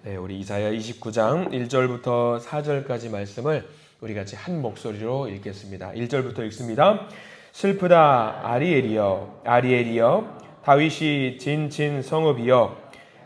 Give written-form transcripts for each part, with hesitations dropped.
네, 우리 이사야 29장 1절부터 4절까지 말씀을 우리 같이 한 목소리로 읽겠습니다. 1절부터 읽습니다. 슬프다 아리엘이여 아리엘이여 다윗이 진친 성읍이여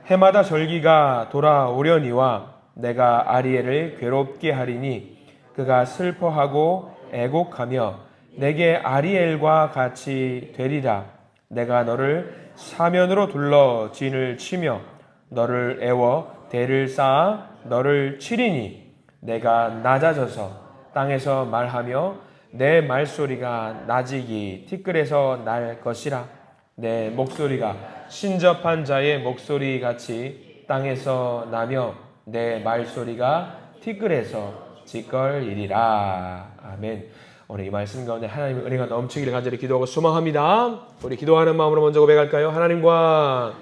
해마다 절기가 돌아오려니와 내가 아리엘을 괴롭게 하리니 그가 슬퍼하고 애곡하며 내게 아리엘과 같이 되리라. 내가 너를 사면으로 둘러 진을 치며 너를 애워 대를 쌓아 너를 치리니 내가 낮아져서 땅에서 말하며 내 말소리가 낮이기 티끌에서 날 것이라. 내 목소리가 신접한 자의 목소리 같이 땅에서 나며 내 말소리가 티끌에서 지껄이리라. 아멘. 오늘 이 말씀 가운데 하나님의 은혜가 넘치기를 간절히 기도하고 소망합니다. 우리 기도하는 마음으로 먼저 고백할까요? 하나님과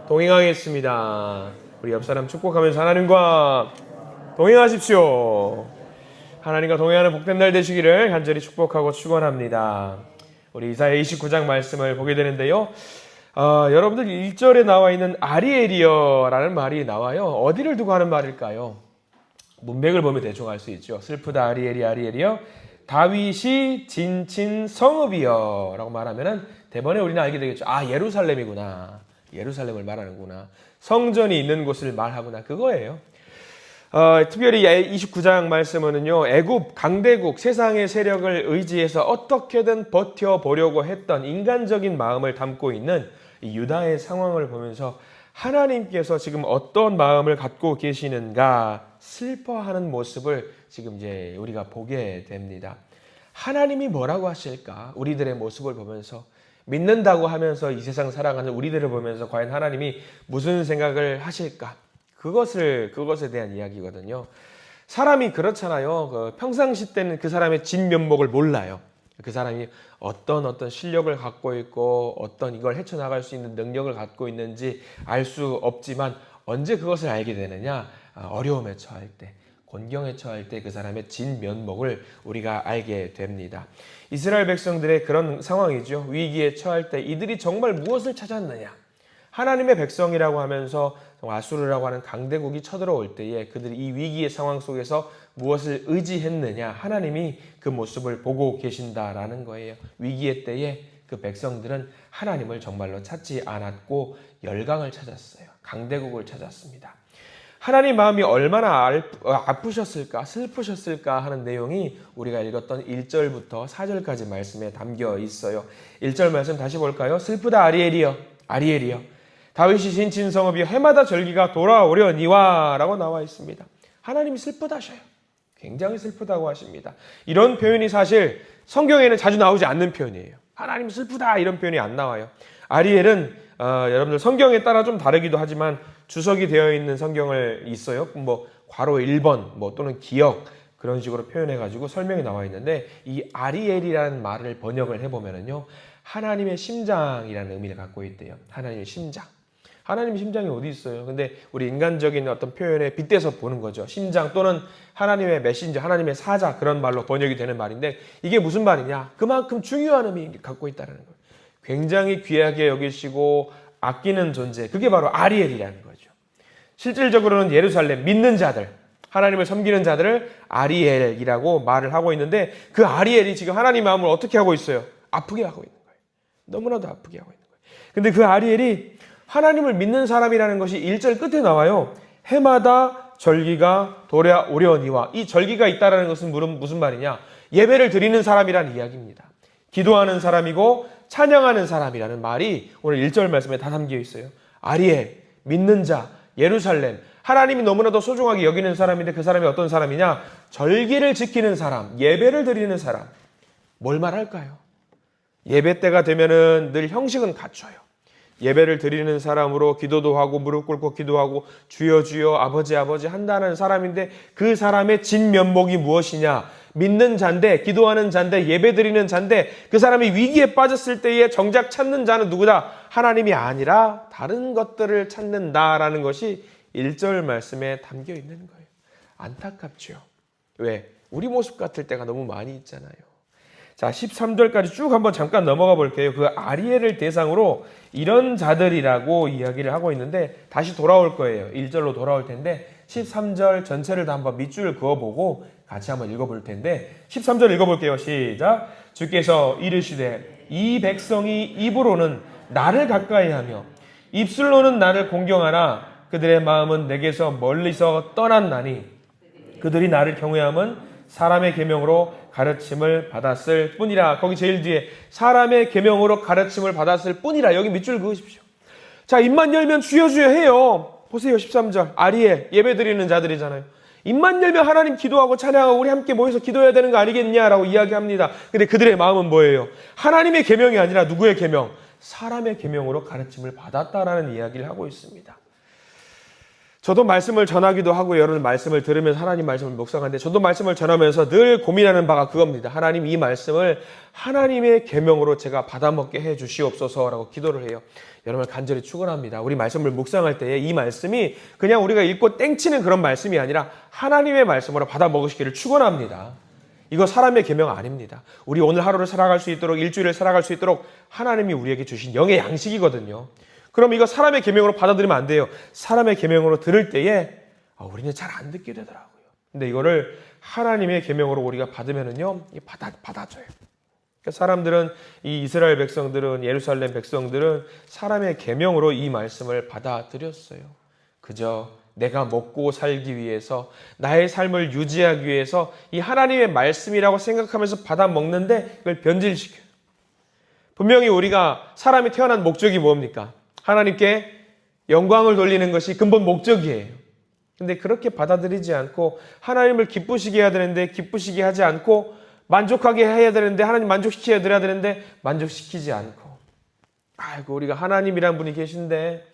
동행하겠습니다. 우리 옆 사람 축복하면서 하나님과 동행하십시오. 하나님과 동행하는 복된 날 되시기를 간절히 축복하고 축원합니다. 우리 이사야 29장 말씀을 보게 되는데요. 여러분들 1절에 나와 있는 아리엘이여라는 말이 나와요. 어디를 두고 하는 말일까요? 문맥을 보면 대충 알 수 있죠. 슬프다 아리엘이여 다윗이 진친 성읍이여 라고 말하면은 대번에 우리는 알게 되겠죠. 아, 예루살렘이구나. 예루살렘을 말하는구나. 성전이 있는 곳을 말하구나. 그거예요. 특별히 29장 말씀은요, 애굽, 강대국, 세상의 세력을 의지해서 어떻게든 버텨보려고 했던 인간적인 마음을 담고 있는 이 유다의 상황을 보면서 하나님께서 지금 어떤 마음을 갖고 계시는가 슬퍼하는 모습을 지금 이제 우리가 보게 됩니다. 하나님이 뭐라고 하실까? 우리들의 모습을 보면서 믿는다고 하면서 이 세상 살아가는 우리들을 보면서 과연 하나님이 무슨 생각을 하실까? 그것에 대한 이야기거든요. 사람이 그렇잖아요. 평상시 때는 그 사람의 진면목을 몰라요. 그 사람이 어떤 실력을 갖고 있고 어떤 이걸 헤쳐나갈 수 있는 능력을 갖고 있는지 알 수 없지만 언제 그것을 알게 되느냐? 어려움에 처할 때, 곤경에 처할 때 그 사람의 진면목을 우리가 알게 됩니다. 이스라엘 백성들의 그런 상황이죠. 위기에 처할 때 이들이 정말 무엇을 찾았느냐? 하나님의 백성이라고 하면서 아수르라고 하는 강대국이 쳐들어올 때에 그들이 이 위기의 상황 속에서 무엇을 의지했느냐? 하나님이 그 모습을 보고 계신다라는 거예요. 위기의 때에 그 백성들은 하나님을 정말로 찾지 않았고 열강을 찾았어요. 강대국을 찾았습니다. 하나님 마음이 얼마나 아프셨을까, 슬프셨을까 하는 내용이 우리가 읽었던 1절부터 4절까지 말씀에 담겨 있어요. 1절 말씀 다시 볼까요? 슬프다 아리엘이여, 아리엘이여. 다윗이 진친 성읍이여 해마다 절기가 돌아오려니와 라고 나와 있습니다. 하나님이 슬프다셔요. 굉장히 슬프다고 하십니다. 이런 표현이 사실 성경에는 자주 나오지 않는 표현이에요. 하나님 슬프다 이런 표현이 안 나와요. 아리엘은 여러분들 성경에 따라 좀 다르기도 하지만 주석이 되어 있는 성경을 있어요. 뭐 괄호 1번 뭐 또는 기역 그런 식으로 표현해가지고 설명이 나와 있는데 이 아리엘이라는 말을 번역을 해보면은요 하나님의 심장이라는 의미를 갖고 있대요. 하나님의 심장. 하나님의 심장이 어디 있어요? 근데 우리 인간적인 어떤 표현에 빗대서 보는 거죠. 심장 또는 하나님의 메신저, 하나님의 사자 그런 말로 번역이 되는 말인데 이게 무슨 말이냐? 그만큼 중요한 의미를 갖고 있다는 거예요. 굉장히 귀하게 여기시고 아끼는 존재. 그게 바로 아리엘이라는 거죠. 실질적으로는 예루살렘 믿는 자들, 하나님을 섬기는 자들을 아리엘이라고 말을 하고 있는데 그 아리엘이 지금 하나님 마음을 어떻게 하고 있어요? 아프게 하고 있는 거예요. 너무나도 아프게 하고 있는 거예요. 근데 그 아리엘이 하나님을 믿는 사람이라는 것이 1절 끝에 나와요. 해마다 절기가 돌아오려니와. 이 절기가 있다는 것은 무슨 말이냐? 예배를 드리는 사람이라는 이야기입니다. 기도하는 사람이고 찬양하는 사람이라는 말이 오늘 1절 말씀에 다 담겨 있어요. 아리엘, 믿는 자, 예루살렘. 하나님이 너무나도 소중하게 여기는 사람인데 그 사람이 어떤 사람이냐? 절기를 지키는 사람, 예배를 드리는 사람. 뭘 말할까요? 예배 때가 되면은 늘 형식은 갖춰요. 예배를 드리는 사람으로 기도도 하고 무릎 꿇고 기도하고 주여 주여 아버지 아버지 한다는 사람인데 그 사람의 진면목이 무엇이냐? 믿는 자인데 기도하는 자인데 예배 드리는 자인데 그 사람이 위기에 빠졌을 때에 정작 찾는 자는 누구다? 하나님이 아니라 다른 것들을 찾는다라는 것이 1절 말씀에 담겨 있는 거예요. 안타깝죠. 왜? 우리 모습 같을 때가 너무 많이 있잖아요. 자, 13절까지 쭉 한번 잠깐 넘어가 볼게요. 그 아리엘을 대상으로 이런 자들이라고 이야기를 하고 있는데 다시 돌아올 거예요. 1절로 돌아올 텐데 13절 전체를 다 한번 밑줄 그어보고 같이 한번 읽어볼 텐데 13절 읽어볼게요. 시작. 주께서 이르시되 이 백성이 입으로는 나를 가까이하며 입술로는 나를 공경하나 그들의 마음은 내게서 멀리서 떠났나니 그들이 나를 경외함은 사람의 계명으로 가르침을 받았을 뿐이라. 거기 제일 뒤에 사람의 계명으로 가르침을 받았을 뿐이라. 여기 밑줄 그으십시오. 자, 입만 열면 주여 주여 해요. 보세요. 13절 아리엘 예배드리는 자들이잖아요. 입만 열면 하나님 기도하고 찬양하고 우리 함께 모여서 기도해야 되는 거 아니겠냐라고 이야기합니다. 근데 그들의 마음은 뭐예요? 하나님의 계명이 아니라 누구의 계명? 사람의 계명으로 가르침을 받았다라는 이야기를 하고 있습니다. 저도 말씀을 전하기도 하고 여러분 말씀을 들으면서 하나님 말씀을 묵상하는데 저도 말씀을 전하면서 늘 고민하는 바가 그겁니다. 하나님 이 말씀을 하나님의 계명으로 제가 받아먹게 해 주시옵소서라고 기도를 해요. 여러분을 간절히 축원합니다. 우리 말씀을 묵상할 때에 이 말씀이 그냥 우리가 읽고 땡치는 그런 말씀이 아니라 하나님의 말씀으로 받아먹으시기를 축원합니다. 이거 사람의 계명 아닙니다. 우리 오늘 하루를 살아갈 수 있도록 일주일을 살아갈 수 있도록 하나님이 우리에게 주신 영의 양식이거든요. 그럼 이거 사람의 계명으로 받아들이면 안 돼요. 사람의 계명으로 들을 때에 우리는 잘 안 듣게 되더라고요. 근데 이거를 하나님의 계명으로 우리가 받으면은요, 받아줘요. 그러니까 사람들은 이 이스라엘 백성들은 예루살렘 백성들은 사람의 계명으로 이 말씀을 받아들였어요. 그저 내가 먹고 살기 위해서 나의 삶을 유지하기 위해서 이 하나님의 말씀이라고 생각하면서 받아 먹는데 이걸 변질시켜요. 분명히 우리가 사람이 태어난 목적이 뭡니까? 하나님께 영광을 돌리는 것이 근본 목적이에요. 근데 그렇게 받아들이지 않고 하나님을 기쁘시게 해야 되는데 기쁘시게 하지 않고 만족하게 해야 되는데 하나님 만족시켜야 되는데 만족시키지 않고 아이고 우리가 하나님이란 분이 계신데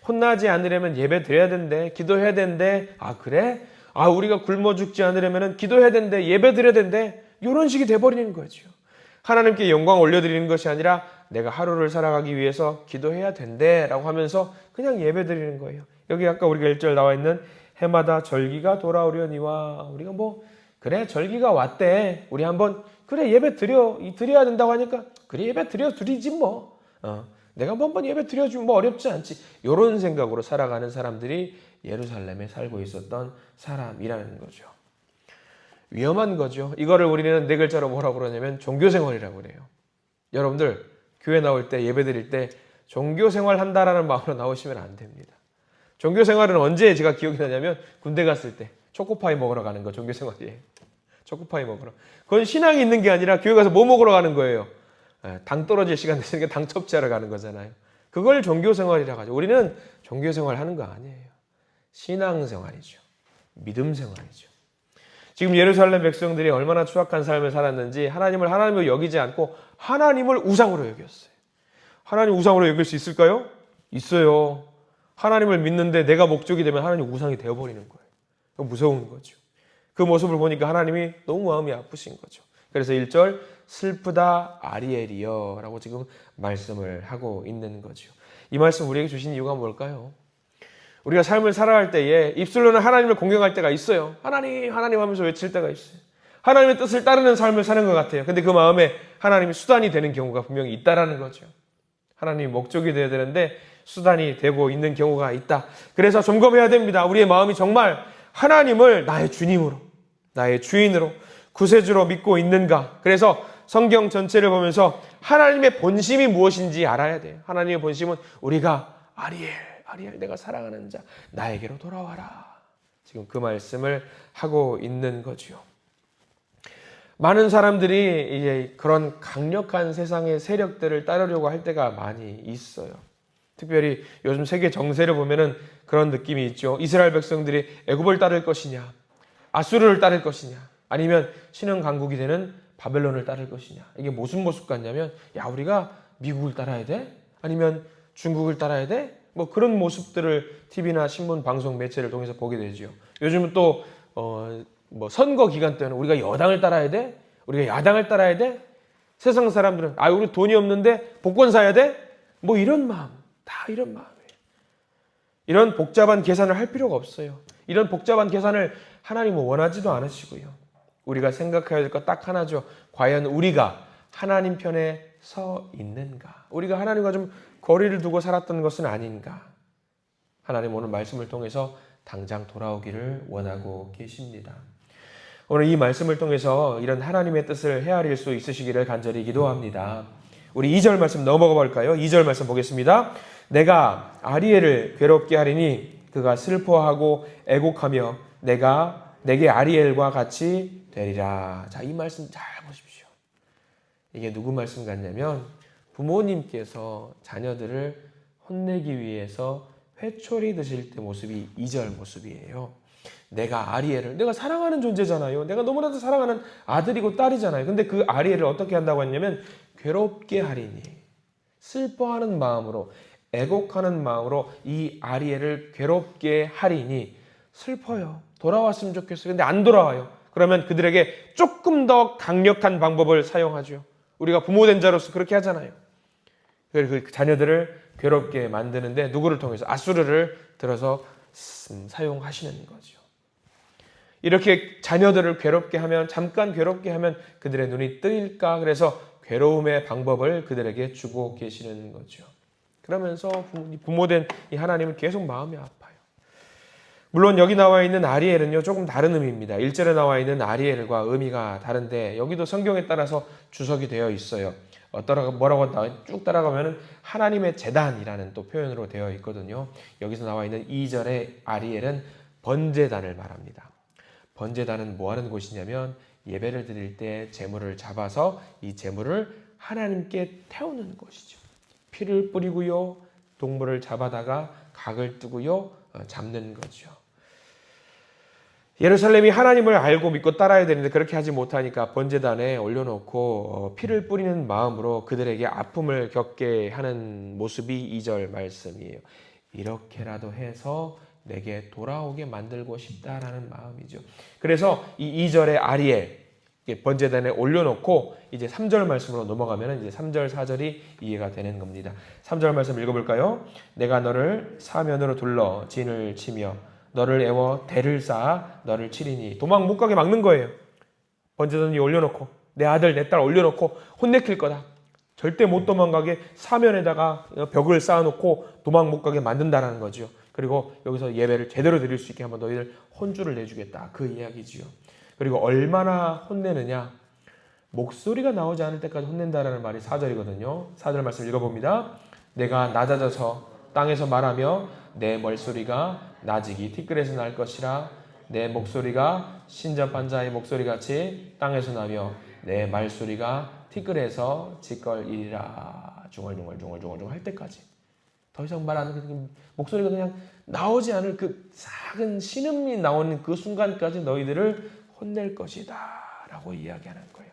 혼나지 않으려면 예배 드려야 된대 기도해야 된대 그래? 우리가 굶어 죽지 않으려면 기도해야 된대 예배 드려야 된대 이런 식이 돼버리는 거죠. 하나님께 영광 올려드리는 것이 아니라 내가 하루를 살아가기 위해서 기도해야 된대 라고 하면서 그냥 예배 드리는 거예요. 여기 아까 우리가 1절 나와 있는 해마다 절기가 돌아오려니와 우리가 그래 절기가 왔대 우리 한번 그래 예배 드려야 된다고 하니까 그래 예배 드리지 뭐 내가 한번 예배 드려주면 어렵지 않지 이런 생각으로 살아가는 사람들이 예루살렘에 살고 있었던 사람이라는 거죠. 위험한 거죠. 이거를 우리는 네 글자로 뭐라고 그러냐면 종교생활이라고 그래요. 여러분들 교회 나올 때 예배 드릴 때 종교생활 한다라는 마음으로 나오시면 안 됩니다. 종교생활은 언제 제가 기억이 나냐면 군대 갔을 때 초코파이 먹으러 가는 거 종교생활이에요. 초코파이 먹으러. 그건 신앙이 있는 게 아니라 교회 가서 뭐 먹으러 가는 거예요. 당 떨어질 시간 됐으니까 당 섭취하러 가는 거잖아요. 그걸 종교생활이라고 하죠. 우리는 종교생활 하는 거 아니에요. 신앙생활이죠. 믿음생활이죠. 지금 예루살렘 백성들이 얼마나 추악한 삶을 살았는지 하나님을 하나님으로 여기지 않고 하나님을 우상으로 여겼어요. 하나님 우상으로 여길 수 있을까요? 있어요. 하나님을 믿는데 내가 목적이 되면 하나님 우상이 되어버리는 거예요. 무서운 거죠. 그 모습을 보니까 하나님이 너무 마음이 아프신 거죠. 그래서 1절 슬프다 아리엘이여 라고 지금 말씀을 하고 있는 거죠. 이 말씀 우리에게 주신 이유가 뭘까요? 우리가 삶을 살아갈 때에 입술로는 하나님을 공경할 때가 있어요. 하나님 하면서 외칠 때가 있어요. 하나님의 뜻을 따르는 삶을 사는 것 같아요. 근데 그 마음에 하나님이 수단이 되는 경우가 분명히 있다라는 거죠. 하나님이 목적이 되어야 되는데 수단이 되고 있는 경우가 있다. 그래서 점검해야 됩니다. 우리의 마음이 정말 하나님을 나의 주님으로, 나의 주인으로, 구세주로 믿고 있는가. 그래서 성경 전체를 보면서 하나님의 본심이 무엇인지 알아야 돼요. 하나님의 본심은 우리가 아리엘 내가 사랑하는 자 나에게로 돌아와라. 지금 그 말씀을 하고 있는 거죠. 많은 사람들이 이제 그런 강력한 세상의 세력들을 따르려고 할 때가 많이 있어요. 특별히 요즘 세계 정세를 보면은 그런 느낌이 있죠. 이스라엘 백성들이 애굽을 따를 것이냐, 아수르를 따를 것이냐, 아니면 신흥 강국이 되는 바벨론을 따를 것이냐. 이게 무슨 모습 같냐면, 우리가 미국을 따라야 돼? 아니면 중국을 따라야 돼? 그런 모습들을 TV나 신문, 방송, 매체를 통해서 보게 되죠. 요즘은 또 선거 기간 때는 우리가 여당을 따라야 돼? 우리가 야당을 따라야 돼? 세상 사람들은 우리 돈이 없는데 복권 사야 돼? 이런 마음, 다 이런 마음이에요. 이런 복잡한 계산을 할 필요가 없어요. 이런 복잡한 계산을 하나님은 원하지도 않으시고요. 우리가 생각해야 될 것 딱 하나죠. 과연 우리가 하나님 편에 서 있는가? 우리가 하나님과 좀 거리를 두고 살았던 것은 아닌가? 하나님 오늘 말씀을 통해서 당장 돌아오기를 원하고 계십니다. 오늘 이 말씀을 통해서 이런 하나님의 뜻을 헤아릴 수 있으시기를 간절히 기도합니다. 우리 2절 말씀 넘어가 볼까요? 2절 말씀 보겠습니다. 내가 아리엘을 괴롭게 하리니 그가 슬퍼하고 애곡하며 내게 아리엘과 같이 되리라. 자, 이 말씀 잘 보십시오. 이게 누구 말씀 같냐면 부모님께서 자녀들을 혼내기 위해서 회초리 드실 때 모습이 2절 모습이에요. 내가 아리엘을, 내가 사랑하는 존재잖아요. 내가 너무나도 사랑하는 아들이고 딸이잖아요. 근데 그 아리엘을 어떻게 한다고 했냐면 괴롭게 하리니, 슬퍼하는 마음으로, 애곡하는 마음으로 이 아리엘을 괴롭게 하리니. 슬퍼요. 돌아왔으면 좋겠어요. 근데 안 돌아와요. 그러면 그들에게 조금 더 강력한 방법을 사용하죠. 우리가 부모된 자로서 그렇게 하잖아요. 그 자녀들을 괴롭게 만드는데 누구를 통해서? 아수르를 들어서 사용하시는 거죠. 이렇게 자녀들을 괴롭게 하면, 잠깐 괴롭게 하면 그들의 눈이 뜨일까? 그래서 괴로움의 방법을 그들에게 주고 계시는 거죠. 그러면서 부모된 이 하나님은 계속 마음이 아파요. 물론 여기 나와 있는 아리엘은요, 조금 다른 의미입니다. 1절에 나와 있는 아리엘과 의미가 다른데 여기도 성경에 따라서 주석이 되어 있어요. 뭐라고 쭉 따라가면 하나님의 제단이라는 또 표현으로 되어 있거든요. 여기서 나와 있는 2절의 아리엘은 번제단을 말합니다. 번제단은 뭐 하는 곳이냐면 예배를 드릴 때 제물을 잡아서 이 제물을 하나님께 태우는 곳이죠. 피를 뿌리고요, 동물을 잡아다가 각을 뜨고요, 잡는 거죠. 예루살렘이 하나님을 알고 믿고 따라야 되는데 그렇게 하지 못하니까 번제단에 올려놓고 피를 뿌리는 마음으로 그들에게 아픔을 겪게 하는 모습이 2절 말씀이에요. 이렇게라도 해서 내게 돌아오게 만들고 싶다라는 마음이죠. 그래서 이 2절의 아리엘 번제단에 올려놓고 이제 3절 말씀으로 넘어가면 이제 3절 4절이 이해가 되는 겁니다. 3절 말씀 읽어볼까요? 내가 너를 사면으로 둘러 진을 치며 너를 애워 대를 쌓아 너를 치리니. 도망 못 가게 막는 거예요. 번제단 위에 올려놓고 내 아들 내 딸 올려놓고 혼내킬 거다. 절대 못 도망가게 사면에다가 벽을 쌓아놓고 도망 못 가게 만든다라는 거죠. 그리고 여기서 예배를 제대로 드릴 수 있게 한번 너희들 혼주를 내주겠다. 그 이야기지요. 그리고 얼마나 혼내느냐. 목소리가 나오지 않을 때까지 혼낸다라는 말이 4절이거든요. 4절 말씀 읽어봅니다. 내가 낮아져서 땅에서 말하며 내 말소리가 나직이 티끌에서 날 것이라. 내 목소리가 신접한 자의 목소리같이 땅에서 나며 내 말소리가 티끌에서 짓걸이리라. 중얼중얼 할 때까지. 더 이상 말 안 하고 목소리가 그냥 나오지 않을 그 작은 신음이 나오는 그 순간까지 너희들을 혼낼 것이다 라고 이야기하는 거예요.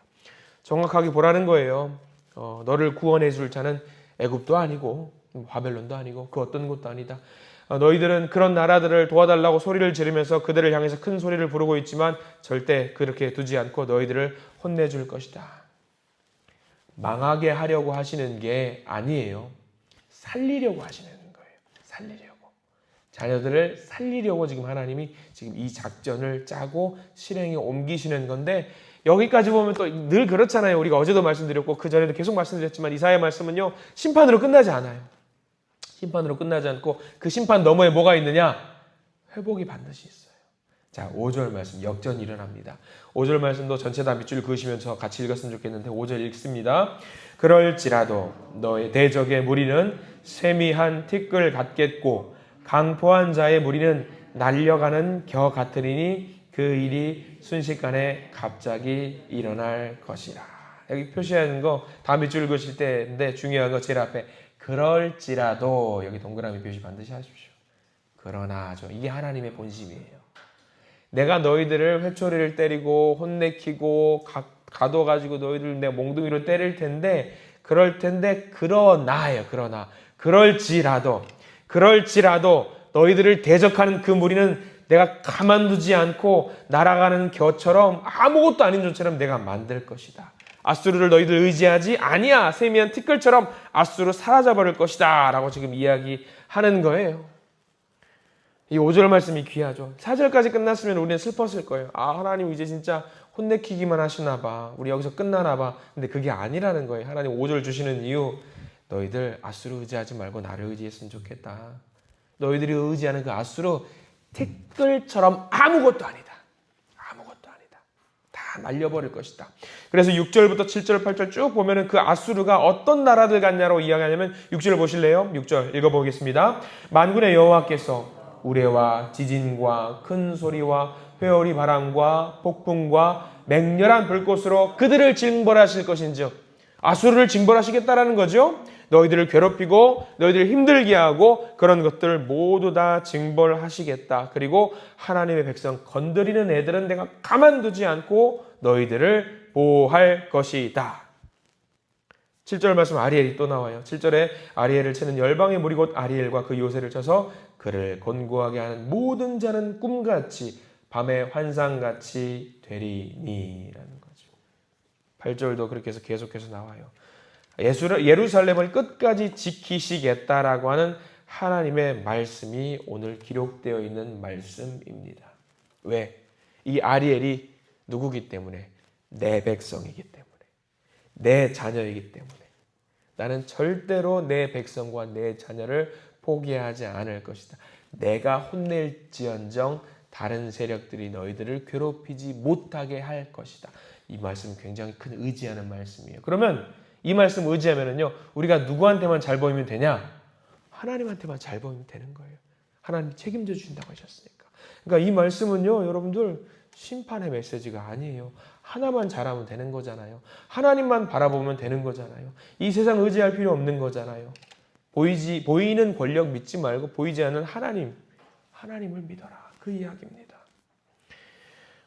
정확하게 보라는 거예요. 너를 구원해 줄 자는 애굽도 아니고 바벨론도 아니고 그 어떤 곳도 아니다. 너희들은 그런 나라들을 도와달라고 소리를 지르면서 그들을 향해서 큰 소리를 부르고 있지만 절대 그렇게 두지 않고 너희들을 혼내줄 것이다. 망하게 하려고 하시는 게 아니에요. 살리려고 하시는 거예요. 살리려고. 자녀들을 살리려고 지금 하나님이 지금 이 작전을 짜고 실행에 옮기시는 건데, 여기까지 보면 또 늘 그렇잖아요. 우리가 어제도 말씀드렸고 그 전에도 계속 말씀드렸지만 이사야 말씀은요, 심판으로 끝나지 않아요. 심판으로 끝나지 않고 그 심판 너머에 뭐가 있느냐? 회복이 반드시 있어요. 자, 5절 말씀 역전이 일어납니다. 5절 말씀도 전체 다 밑줄 그으시면서 같이 읽었으면 좋겠는데 5절 읽습니다. 그럴지라도 너의 대적의 무리는 세미한 티끌 같겠고 강포한 자의 무리는 날려가는 겨 같으리니 그 일이 순식간에 갑자기 일어날 것이라. 여기 표시하는 거 다 밑줄 그으실 때인데 중요한 거 제일 앞에 그럴지라도 여기 동그라미 표시 반드시 하십시오. 그러나죠. 이게 하나님의 본심이에요. 내가 너희들을 회초리를 때리고 혼내키고 가둬가지고 너희들 내 몽둥이로 때릴 텐데 그러나예요. 그럴지라도 너희들을 대적하는 그 무리는 내가 가만두지 않고 날아가는 겨처럼 아무것도 아닌 존처럼 내가 만들 것이다. 아수르를 너희들 의지하지 아니야. 세미한 티끌처럼 아수르 사라져버릴 것이다 라고 지금 이야기하는 거예요. 이 5절 말씀이 귀하죠. 4절까지 끝났으면 우리는 슬펐을 거예요. 아, 하나님 이제 진짜 혼내키기만 하시나 봐. 우리 여기서 끝나나 봐. 근데 그게 아니라는 거예요. 하나님 5절 주시는 이유, 너희들 아수르 의지하지 말고 나를 의지했으면 좋겠다. 너희들이 의지하는 그 아수르 티끌처럼 아무것도 아니다. 아무것도 아니다. 다 날려버릴 것이다. 그래서 6절부터 7절, 8절 쭉 보면은 그 아수르가 어떤 나라들 같냐로 이야기하냐면 6절을 보실래요? 6절 읽어보겠습니다. 만군의 여호와께서 우레와 지진과 큰 소리와 회오리 바람과 폭풍과 맹렬한 불꽃으로 그들을 징벌하실 것인즉, 아수르를 징벌하시겠다라는 거죠. 너희들을 괴롭히고 너희들을 힘들게 하고 그런 것들을 모두 다 징벌하시겠다. 그리고 하나님의 백성 건드리는 애들은 내가 가만두지 않고 너희들을 보호할 것이다. 7절 말씀 아리엘이 또 나와요. 7절에 아리엘을 치는 열방의 무리 곧 아리엘과 그 요새를 쳐서 그를 곤고하게 하는 모든 자는 꿈같이 밤의 환상같이 되리니라는 거죠. 8절도 그렇게 해서 계속해서 나와요. 예루살렘을 끝까지 지키시겠다라고 하는 하나님의 말씀이 오늘 기록되어 있는 말씀입니다. 왜? 이 아리엘이 누구기 때문에? 내 백성이기 때문에. 내 자녀이기 때문에. 나는 절대로 내 백성과 내 자녀를 포기하지 않을 것이다. 내가 혼낼지언정 다른 세력들이 너희들을 괴롭히지 못하게 할 것이다. 이 말씀 굉장히 큰 의지하는 말씀이에요. 그러면 이 말씀 의지하면은요, 우리가 누구한테만 잘 보이면 되냐? 하나님한테만 잘 보이면 되는 거예요. 하나님 책임져 주신다고 하셨으니까. 그러니까 이 말씀은요, 여러분들 심판의 메시지가 아니에요. 하나만 잘하면 되는 거잖아요. 하나님만 바라보면 되는 거잖아요. 이 세상 의지할 필요 없는 거잖아요. 보이는 권력 믿지 말고 보이지 않는 하나님을 믿어라. 그 이야기입니다.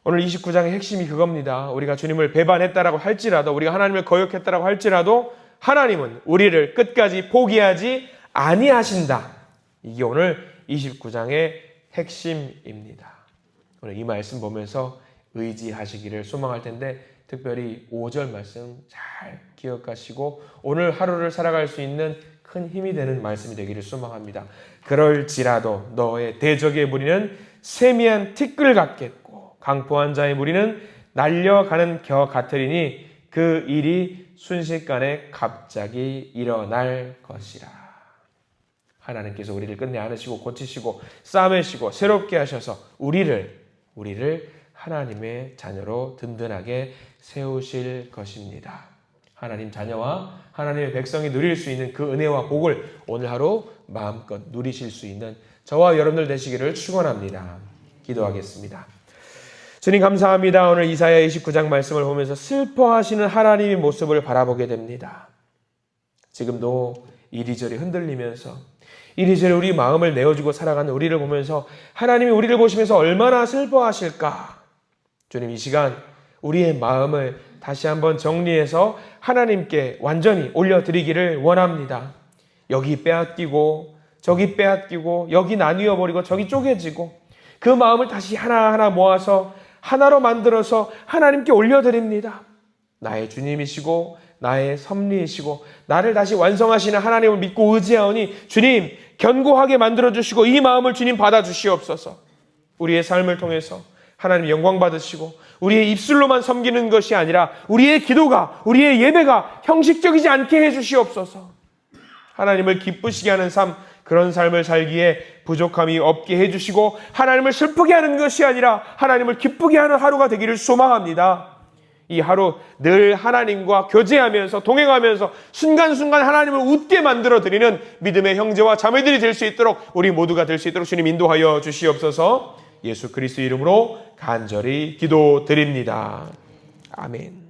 오늘 29장의 핵심이 그겁니다. 우리가 주님을 배반했다라고 할지라도, 우리가 하나님을 거역했다라고 할지라도 하나님은 우리를 끝까지 포기하지 아니하신다. 이게 오늘 29장의 핵심입니다. 오늘 이 말씀 보면서 의지하시기를 소망할 텐데, 특별히 5절 말씀 잘 기억하시고 오늘 하루를 살아갈 수 있는 큰 힘이 되는 말씀이 되기를 소망합니다. 그럴지라도 너의 대적의 무리는 세미한 티끌 같겠고 강포한 자의 무리는 날려가는 겨 같으리니 그 일이 순식간에 갑자기 일어날 것이라. 하나님께서 우리를 끝내 안으시고 고치시고 싸매시고 새롭게 하셔서 우리를 하나님의 자녀로 든든하게 세우실 것입니다. 하나님 자녀와 하나님의 백성이 누릴 수 있는 그 은혜와 복을 오늘 하루 마음껏 누리실 수 있는 저와 여러분들 되시기를 축원합니다. 기도하겠습니다. 주님 감사합니다. 오늘 이사야 29장 말씀을 보면서 슬퍼하시는 하나님의 모습을 바라보게 됩니다. 지금도 이리저리 흔들리면서 이리저리 우리 마음을 내어주고 살아가는 우리를 보면서 하나님이 우리를 보시면서 얼마나 슬퍼하실까. 주님 이 시간 우리의 마음을 다시 한번 정리해서 하나님께 완전히 올려드리기를 원합니다. 여기 빼앗기고 저기 빼앗기고 여기 나뉘어 버리고 저기 쪼개지고 그 마음을 다시 하나하나 모아서 하나로 만들어서 하나님께 올려드립니다. 나의 주님이시고 나의 섭리이시고 나를 다시 완성하시는 하나님을 믿고 의지하오니 주님 견고하게 만들어주시고 이 마음을 주님 받아주시옵소서. 우리의 삶을 통해서 하나님 영광 받으시고 우리의 입술로만 섬기는 것이 아니라 우리의 기도가 우리의 예배가 형식적이지 않게 해주시옵소서. 하나님을 기쁘시게 하는 삶, 그런 삶을 살기에 부족함이 없게 해주시고 하나님을 슬프게 하는 것이 아니라 하나님을 기쁘게 하는 하루가 되기를 소망합니다. 이 하루 늘 하나님과 교제하면서 동행하면서 순간순간 하나님을 웃게 만들어드리는 믿음의 형제와 자매들이 될 수 있도록 우리 모두가 될 수 있도록 주님 인도하여 주시옵소서. 예수 그리스도 이름으로 간절히 기도드립니다. 아멘.